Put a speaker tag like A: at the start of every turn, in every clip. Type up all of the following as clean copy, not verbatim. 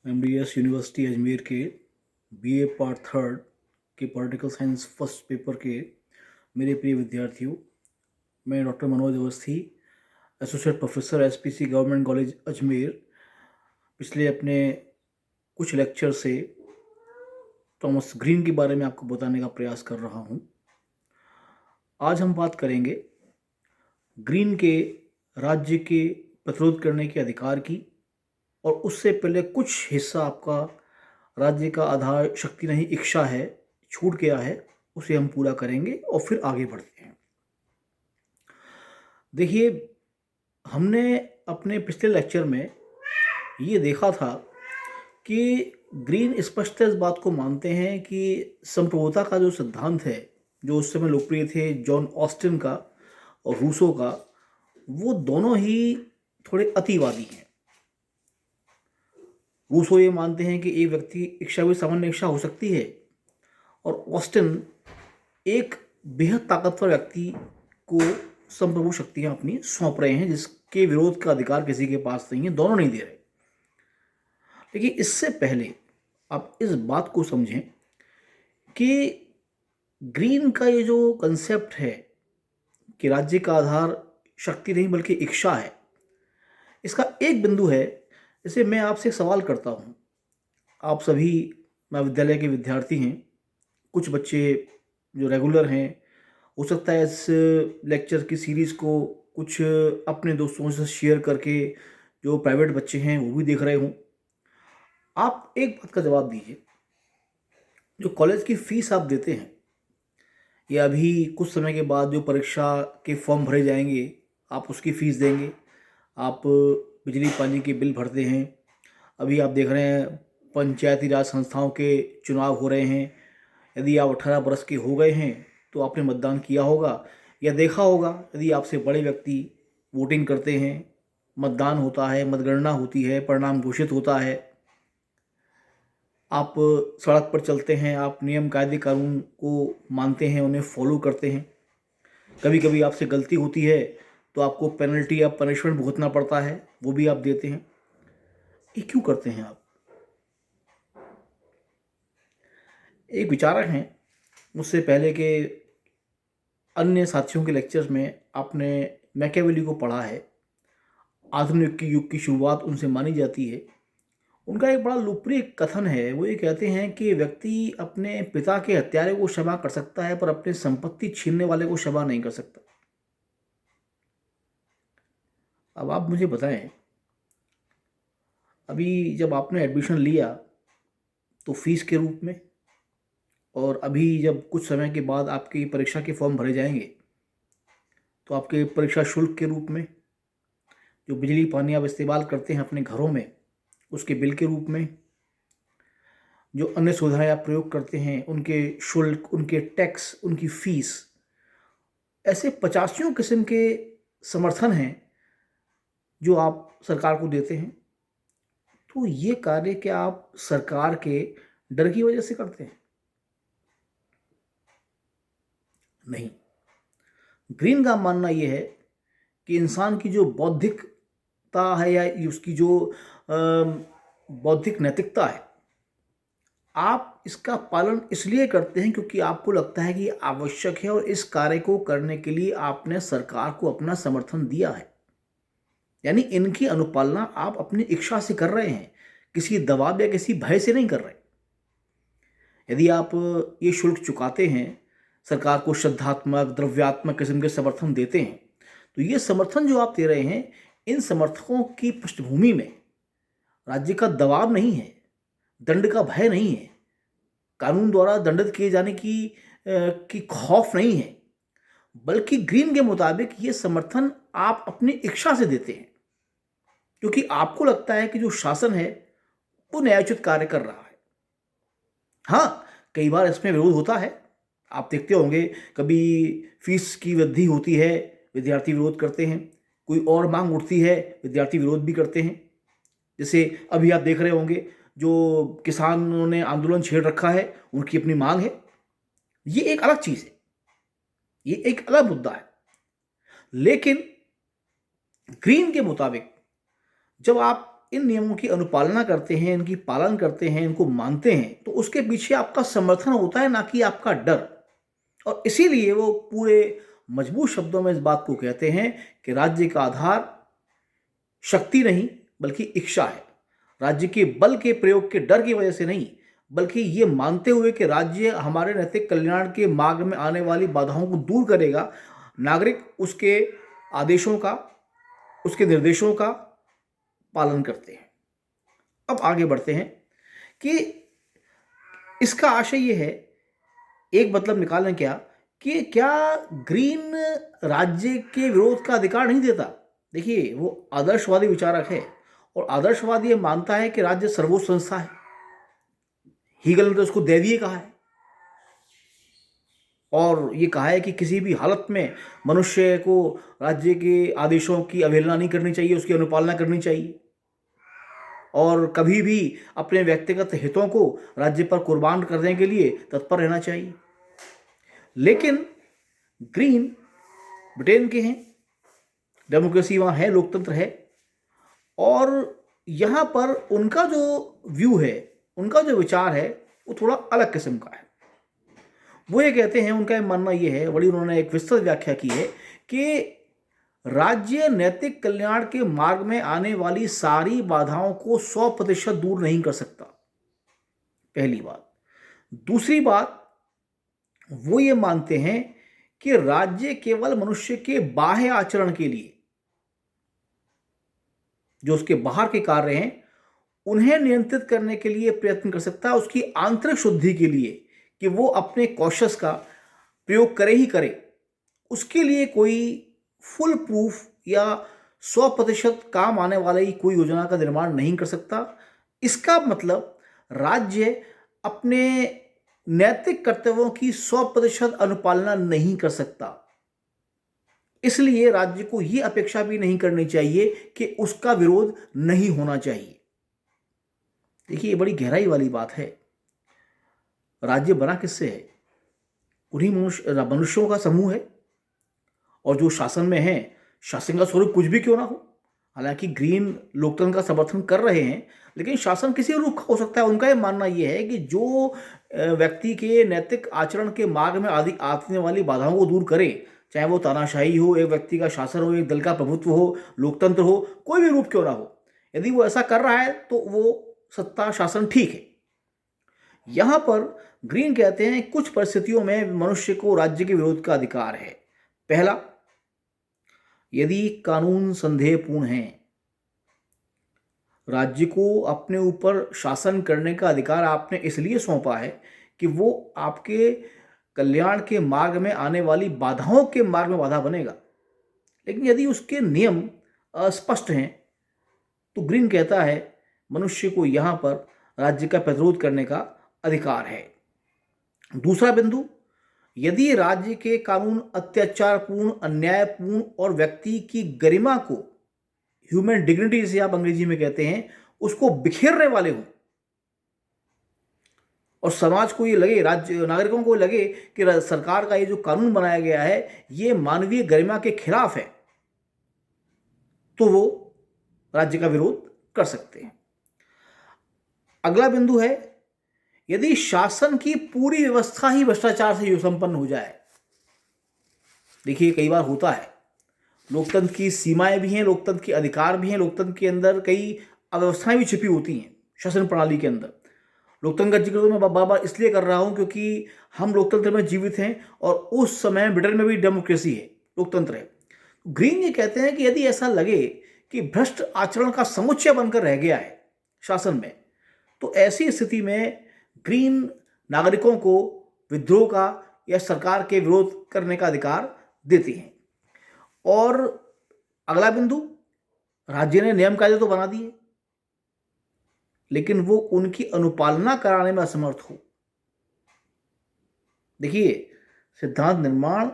A: MDS university Ajmer के BA part third के political science first paper के मेरे प्रिय विद्यार्थियों, मैं doctor Manoj Awasthi, associate professor SPC government college Ajmer, पिछले अपने कुछ लेक्चर से थॉमस ग्रीन के बारे में आपको बताने का प्रयास कर रहा हूँ। आज हम बात करेंगे ग्रीन के राज्य के प्रतिरोध करने के अधिकार की, और उससे पहले कुछ हिस्सा आपका राज्य का आधार शक्ति नहीं इच्छा है छूट गया है, उसे हम पूरा करेंगे और फिर आगे बढ़ते हैं। देखिए, हमने अपने पिछले लेक्चर में ये देखा था कि ग्रीन स्पष्ट इस बात को मानते हैं कि संप्रभुता का जो सिद्धांत है, जो उस समय लोकप्रिय थे जॉन ऑस्टिन का और रूसो का, वो दोनों ही थोड़े अतिवादी हैं। रूसो ये मानते हैं कि एक व्यक्ति इच्छा भी सामान्य इच्छा हो सकती है, और ऑस्टिन एक बेहद ताकतवर व्यक्ति को संप्रभु शक्तियां अपनी सौंप रहे हैं, जिसके विरोध का अधिकार किसी के पास नहीं है, दोनों नहीं दे रहे। लेकिन इससे पहले आप इस बात को समझें कि ग्रीन का ये जो कंसेप्ट है कि राज्य का आधार शक्ति नहीं बल्कि इच्छा है, इसका एक बिंदु है। जैसे मैं आपसे सवाल करता हूँ, आप सभी महाविद्यालय के विद्यार्थी हैं, कुछ बच्चे जो रेगुलर हैं, हो सकता है इस लेक्चर की सीरीज़ को कुछ अपने दोस्तों से शेयर करके जो प्राइवेट बच्चे हैं वो भी देख रहे हों। आप एक बात का जवाब दीजिए, जो कॉलेज की फ़ीस आप देते हैं, या अभी कुछ समय के बाद जो परीक्षा के फॉर्म भरे जाएंगे आप उसकी फ़ीस देंगे। आप बिजली पानी के बिल भरते हैं, अभी आप देख रहे हैं पंचायती राज संस्थाओं के चुनाव हो रहे हैं। यदि आप 18 वर्ष के हो गए हैं तो आपने मतदान किया होगा या देखा होगा। यदि आपसे बड़े व्यक्ति वोटिंग करते हैं, मतदान होता है, मतगणना होती है, परिणाम घोषित होता है, आप सड़क पर चलते हैं, आप नियम कायदे कानून को मानते हैं, उन्हें फॉलो करते हैं। कभी कभी आपसे गलती होती है तो आपको पेनल्टी या पनिशमेंट भुगतना पड़ता है, वो भी आप देते हैं। ये क्यों करते हैं आप? एक विचारक हैं, मुझसे पहले के अन्य साथियों के लेक्चर्स में आपने मैकियावेली को पढ़ा है। आधुनिक युग की शुरुआत उनसे मानी जाती है। उनका एक बड़ा लोकप्रिय कथन है, वो ये कहते हैं कि व्यक्ति अपने पिता के हत्यारे को क्षमा कर सकता है पर अपनी संपत्ति छीनने वाले को क्षमा नहीं कर सकता। अब आप मुझे बताएं, अभी जब आपने एडमिशन लिया तो फीस के रूप में, और अभी जब कुछ समय के बाद आपकी परीक्षा के फॉर्म भरे जाएंगे तो आपके परीक्षा शुल्क के रूप में, जो बिजली पानी आप इस्तेमाल करते हैं अपने घरों में उसके बिल के रूप में, जो अन्य सुविधाएं आप प्रयोग करते हैं उनके शुल्क, उनके टैक्स, उनकी फीस, ऐसे पचासियों किस्म के समर्थन हैं जो आप सरकार को देते हैं। तो ये कार्य क्या आप सरकार के डर की वजह से करते हैं? नहीं। ग्रीन का मानना यह है कि इंसान की जो बौद्धिकता है या उसकी जो बौद्धिक नैतिकता है, आप इसका पालन इसलिए करते हैं क्योंकि आपको लगता है कि ये आवश्यक है, और इस कार्य को करने के लिए आपने सरकार को अपना समर्थन दिया है। यानी इनकी अनुपालना आप अपनी इच्छा से कर रहे हैं, किसी दबाव या किसी भय से नहीं कर रहे। यदि आप ये शुल्क चुकाते हैं, सरकार को श्रद्धात्मक द्रव्यात्मक किस्म के समर्थन देते हैं, तो ये समर्थन जो आप दे रहे हैं, इन समर्थकों की पृष्ठभूमि में राज्य का दबाव नहीं है, दंड का भय नहीं है, कानून द्वारा दंडित किए जाने की खौफ नहीं है, बल्कि ग्रीन के मुताबिक ये समर्थन आप अपनी इच्छा से देते हैं, क्योंकि आपको लगता है कि जो शासन है वो न्यायोचित कार्य कर रहा है। हाँ, कई बार इसमें विरोध होता है, आप देखते होंगे कभी फीस की वृद्धि होती है, विद्यार्थी विरोध करते हैं, कोई और मांग उठती है, विद्यार्थी विरोध भी करते हैं। जैसे अभी आप देख रहे होंगे जो किसानों ने आंदोलन छेड़ रखा है, उनकी अपनी मांग है, ये एक अलग चीज़ है, ये एक अलग मुद्दा है। लेकिन ग्रीन के मुताबिक जब आप इन नियमों की अनुपालना करते हैं, इनकी पालन करते हैं, इनको मानते हैं, तो उसके पीछे आपका समर्थन होता है, ना कि आपका डर। और इसीलिए वो पूरे मजबूत शब्दों में इस बात को कहते हैं कि राज्य का आधार शक्ति नहीं बल्कि इच्छा है। राज्य के बल के प्रयोग के डर की वजह से नहीं, बल्कि ये मानते हुए कि राज्य हमारे नैतिक कल्याण के मार्ग में आने वाली बाधाओं को दूर करेगा, नागरिक उसके आदेशों का, उसके निर्देशों का पालन करते हैं। अब आगे बढ़ते हैं कि इसका आशय ये है, एक मतलब निकालें क्या, कि क्या ग्रीन राज्य के विरोध का अधिकार नहीं देता। देखिए, वो आदर्शवादी विचारक है और आदर्शवादी ये मानता है कि राज्य सर्वोच्च संस्था है। हीगल ने तो उसको दैवीय कहा है और ये कहा है कि किसी भी हालत में मनुष्य को राज्य के आदेशों की अवहेलना नहीं करनी चाहिए, उसकी अनुपालना करनी चाहिए और कभी भी अपने व्यक्तिगत हितों को राज्य पर कुर्बान करने के लिए तत्पर रहना चाहिए। लेकिन ग्रीन ब्रिटेन के हैं, डेमोक्रेसी वहाँ है, लोकतंत्र है, और यहाँ पर उनका जो व्यू है, उनका जो विचार है, वो थोड़ा अलग किस्म का है। वो ये कहते हैं, उनका मानना ये है, बड़ी उन्होंने एक विस्तृत व्याख्या की है कि राज्य नैतिक कल्याण के मार्ग में आने वाली सारी बाधाओं को 100% दूर नहीं कर सकता, पहली बात। दूसरी बात, वो ये मानते हैं कि राज्य केवल मनुष्य के बाह्य आचरण के लिए, जो उसके बाहर के कार्य हैं, उन्हें नियंत्रित करने के लिए प्रयत्न कर सकता है, उसकी आंतरिक शुद्धि के लिए, कि वो अपने कौशल का प्रयोग करे ही करे। उसके लिए कोई फुल प्रूफ या 100% काम आने वाली कोई योजना का निर्माण नहीं कर सकता। इसका मतलब राज्य अपने नैतिक कर्तव्यों की 100% अनुपालना नहीं कर सकता। इसलिए राज्य को यह अपेक्षा भी नहीं करनी चाहिए कि उसका विरोध नहीं होना चाहिए। देखिए, ये बड़ी गहराई वाली बात है। राज्य बना किससे है? उन्हीं मनुष्यों का समूह है, और जो शासन में है, शासन का स्वरूप कुछ भी क्यों ना हो। हालांकि ग्रीन लोकतंत्र का समर्थन कर रहे हैं, लेकिन शासन किसी रूप का हो सकता है। उनका यह मानना यह है कि जो व्यक्ति के नैतिक आचरण के मार्ग में आने वाली बाधाओं को दूर करे, चाहे वो तानाशाही हो, एक व्यक्ति का शासन हो, एक दल का प्रभुत्व हो, लोकतंत्र हो, कोई भी रूप क्यों ना हो, यदि वो ऐसा कर रहा है तो वो सत्ता शासन ठीक है। यहां पर ग्रीन कहते हैं कुछ परिस्थितियों में मनुष्य को राज्य के विरोध का अधिकार है। पहला, यदि कानून संदेहपूर्ण है। राज्य को अपने ऊपर शासन करने का अधिकार आपने इसलिए सौंपा है कि वो आपके कल्याण के मार्ग में आने वाली बाधाओं के मार्ग में बाधा बनेगा। लेकिन यदि उसके नियम अस्पष्ट हैं, तो ग्रीन कहता है मनुष्य को यहां पर राज्य का प्रतिरोध करने का अधिकार है। दूसरा बिंदु, यदि राज्य के कानून अत्याचारपूर्ण, अन्यायपूर्ण और व्यक्ति की गरिमा को, ह्यूमन डिग्निटी जिसे आप अंग्रेजी में कहते हैं, उसको बिखेरने वाले हों, और समाज को ये लगे, राज्य नागरिकों को लगे कि सरकार का ये जो कानून बनाया गया है ये मानवीय गरिमा के खिलाफ है, तो वो राज्य का विरोध कर सकते हैं। अगला बिंदु है, यदि शासन की पूरी व्यवस्था ही भ्रष्टाचार से संपन्न हो जाए। देखिए, कई बार होता है, लोकतंत्र की सीमाएं भी हैं, लोकतंत्र के अधिकार भी हैं, लोकतंत्र के अंदर कई अव्यवस्थाएं भी छिपी होती हैं शासन प्रणाली के अंदर। लोकतंत्र का जिक्र तो मैं बार बार इसलिए कर रहा हूं क्योंकि हम लोकतंत्र में जीवित हैं, और उस समय ब्रिटेन में भी डेमोक्रेसी है, लोकतंत्र है। ग्रीन ये कहते हैं कि यदि ऐसा लगे कि भ्रष्ट आचरण का समुच्चय बनकर रह गया है शासन में, तो ऐसी स्थिति में ग्रीन नागरिकों को विद्रोह का या सरकार के विरोध करने का अधिकार देती हैं। और अगला बिंदु, राज्य ने नियम कायदे तो बना दिए, लेकिन वो उनकी अनुपालना कराने में असमर्थ हो। देखिए, सिद्धांत निर्माण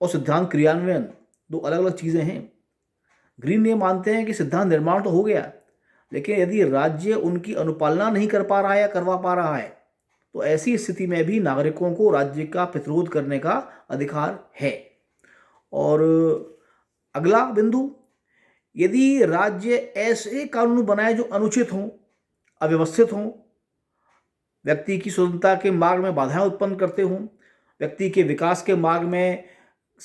A: और सिद्धांत क्रियान्वयन दो अलग अलग चीजें हैं। ग्रीन ये मानते हैं कि सिद्धांत निर्माण तो हो गया, लेकिन यदि राज्य उनकी अनुपालना नहीं कर पा रहा है या करवा पा रहा है, तो ऐसी स्थिति में भी नागरिकों को राज्य का प्रतिरोध करने का अधिकार है। और अगला बिंदु, यदि राज्य ऐसे कानून बनाए जो अनुचित हों, अव्यवस्थित हों, व्यक्ति की स्वतंत्रता के मार्ग में बाधाएं उत्पन्न करते हों, व्यक्ति के विकास के मार्ग में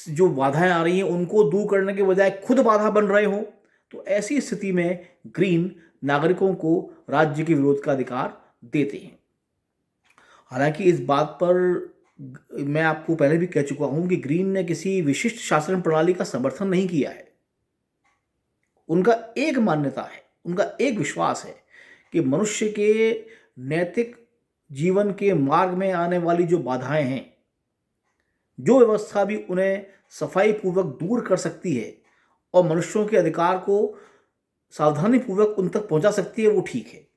A: जो बाधाएं आ रही हैं उनको दूर करने के बजाय खुद बाधा बन रहे हों, तो ऐसी स्थिति में ग्रीन नागरिकों को राज्य के विरोध का अधिकार देते हैं। हालांकि इस बात पर मैं आपको पहले भी कह चुका हूं कि ग्रीन ने किसी विशिष्ट शासन प्रणाली का समर्थन नहीं किया है। उनका एक मान्यता है, उनका एक विश्वास है कि मनुष्य के नैतिक जीवन के मार्ग में आने वाली जो बाधाएं हैं, जो व्यवस्था भी उन्हें सफाई पूर्वक दूर कर सकती है और मनुष्यों के अधिकार को सावधानी पूर्वक उन तक पहुंचा सकती है, वो ठीक है।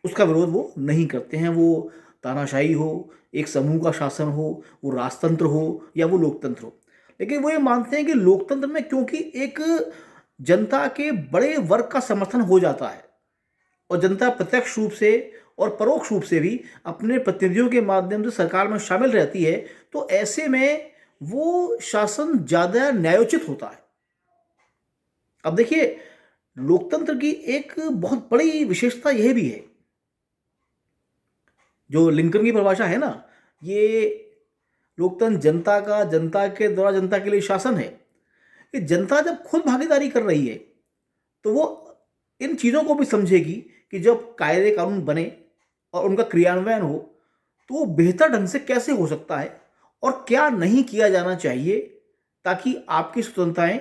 A: उसका विरोध वो नहीं करते हैं। वो तानाशाही हो, एक समूह का शासन हो, वो राजतंत्र हो या वो लोकतंत्र हो, लेकिन वो ये मानते हैं कि लोकतंत्र में क्योंकि एक जनता के बड़े वर्ग का समर्थन हो जाता है और जनता प्रत्यक्ष रूप से और परोक्ष रूप से भी अपने प्रतिनिधियों के माध्यम से सरकार में शामिल रहती है, तो ऐसे में वो शासन ज्यादा न्यायोचित होता है। अब देखिए, लोकतंत्र की एक बहुत बड़ी विशेषता यह भी है, जो लिंकन की परिभाषा है ना, ये लोकतंत्र जनता का, जनता के द्वारा जनता के लिए शासन है। कि जनता जब खुद भागीदारी कर रही है तो वो इन चीज़ों को भी समझेगी कि जब कायदे कानून बने और उनका क्रियान्वयन हो तो वो बेहतर ढंग से कैसे हो सकता है और क्या नहीं किया जाना चाहिए ताकि आपकी स्वतंत्रताएं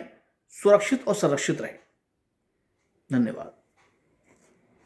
A: सुरक्षित और संरक्षित रहें। धन्यवाद।